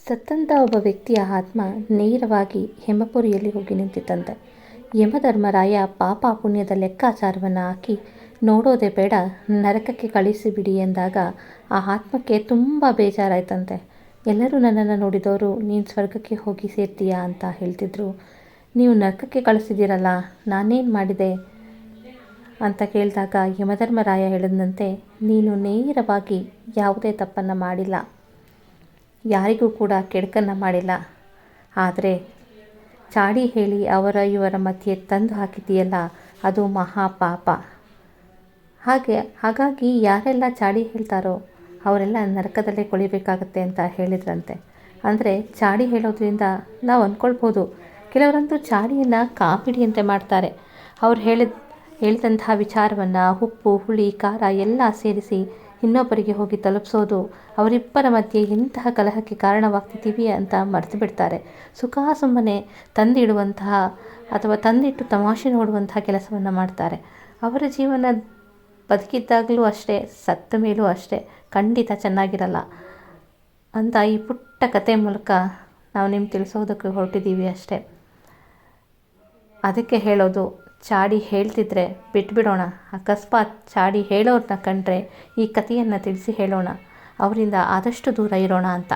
ಸತ್ತಂಥ ಒಬ್ಬ ವ್ಯಕ್ತಿಯ ಆತ್ಮ ನೇರವಾಗಿ ಹೆಮಪುರಿಯಲ್ಲಿ ಹೋಗಿ ನಿಂತಿತಂತೆ. ಯಮಧರ್ಮರಾಯ ಪಾಪ ಪುಣ್ಯದ ಲೆಕ್ಕಾಚಾರವನ್ನು ಹಾಕಿ ನೋಡೋದೇ ಬೇಡ, ನರಕಕ್ಕೆ ಕಳಿಸಿಬಿಡಿ ಎಂದಾಗ ಆ ಆತ್ಮಕ್ಕೆ ತುಂಬ ಬೇಜಾರಾಯ್ತಂತೆ. ಎಲ್ಲರೂ ನನ್ನನ್ನು ನೋಡಿದವರು ನೀನು ಸ್ವರ್ಗಕ್ಕೆ ಹೋಗಿ ಸೇರ್ತೀಯಾ ಅಂತ ಹೇಳ್ತಿದ್ರು, ನೀವು ನರಕಕ್ಕೆ ಕಳಿಸಿದ್ದೀರಲ್ಲ, ನಾನೇನು ಮಾಡಿದೆ ಅಂತ ಕೇಳಿದಾಗ ಯಮಧರ್ಮರಾಯ ಹೇಳಿದಂತೆ, ನೀನು ನೇರವಾಗಿ ಯಾವುದೇ ತಪ್ಪನ್ನು ಮಾಡಿಲ್ಲ, ಯಾರಿಗೂ ಕೂಡ ಕೆಡುಕನ್ನು ಮಾಡಿಲ್ಲ, ಆದರೆ ಚಾಡಿ ಹೇಳಿ ಅವರ ಇವರ ಮಧ್ಯೆ ತಂದು ಹಾಕಿದೆಯಲ್ಲ, ಅದು ಮಹಾಪಾಪ. ಹಾಗಾಗಿ ಯಾರೆಲ್ಲ ಚಾಡಿ ಹೇಳ್ತಾರೋ ಅವರೆಲ್ಲ ನರಕದಲ್ಲೇ ಕೊಳಿಬೇಕಾಗತ್ತೆ ಅಂತ ಹೇಳಿದ್ರಂತೆ. ಅಂದರೆ ಚಾಡಿ ಹೇಳೋದ್ರಿಂದ ನಾವು ಅಂದ್ಕೊಳ್ಬೋದು, ಕೆಲವರಂತೂ ಚಾಡಿಯನ್ನು ಕಾಮಿಡಿಯಂತೆ ಮಾಡ್ತಾರೆ. ಅವ್ರು ಹೇಳಿದಂತಹ ವಿಚಾರವನ್ನು ಉಪ್ಪು ಹುಳಿ ಖಾರ ಎಲ್ಲ ಸೇರಿಸಿ ಇನ್ನೊಬ್ಬರಿಗೆ ಹೋಗಿ ತಲುಪಿಸೋದು, ಅವರಿಬ್ಬರ ಮಧ್ಯೆ ಎಂತಹ ಕಲಹಕ್ಕೆ ಕಾರಣವಾಗ್ತಿದ್ದೀವಿ ಅಂತ ಮರೆತು ಬಿಡ್ತಾರೆ. ಸುಮ್ಮನೆ ತಂದಿಡುವಂತಹ ಅಥವಾ ತಂದಿಟ್ಟು ತಮಾಷೆ ನೋಡುವಂತಹ ಕೆಲಸವನ್ನು ಮಾಡ್ತಾರೆ. ಅವರ ಜೀವನ ಬದುಕಿದ್ದಾಗಲೂ ಅಷ್ಟೇ, ಸತ್ತ ಮೇಲೂ ಅಷ್ಟೇ, ಖಂಡಿತ ಚೆನ್ನಾಗಿರಲ್ಲ ಅಂತ ಈ ಪುಟ್ಟ ಕತೆ ಮೂಲಕ ನಾವು ನಿಮ್ಗೆ ತಿಳಿಸೋದಕ್ಕೆ ಹೊರಟಿದ್ದೀವಿ ಅಷ್ಟೇ. ಅದಕ್ಕೆ ಹೇಳೋದು, ಚಾಡಿ ಹೇಳ್ತಿದ್ರೆ ಬಿಟ್ಬಿಡೋಣ. ಅಕಸ್ಮಾತ್ ಚಾಡಿ ಹೇಳೋರನ್ನ ಕಂಡ್ರೆ ಈ ಕಥೆಯನ್ನು ತಿಳಿಸಿ ಹೇಳೋಣ, ಅವರಿಂದ ಆದಷ್ಟು ದೂರ ಇರೋಣ ಅಂತ.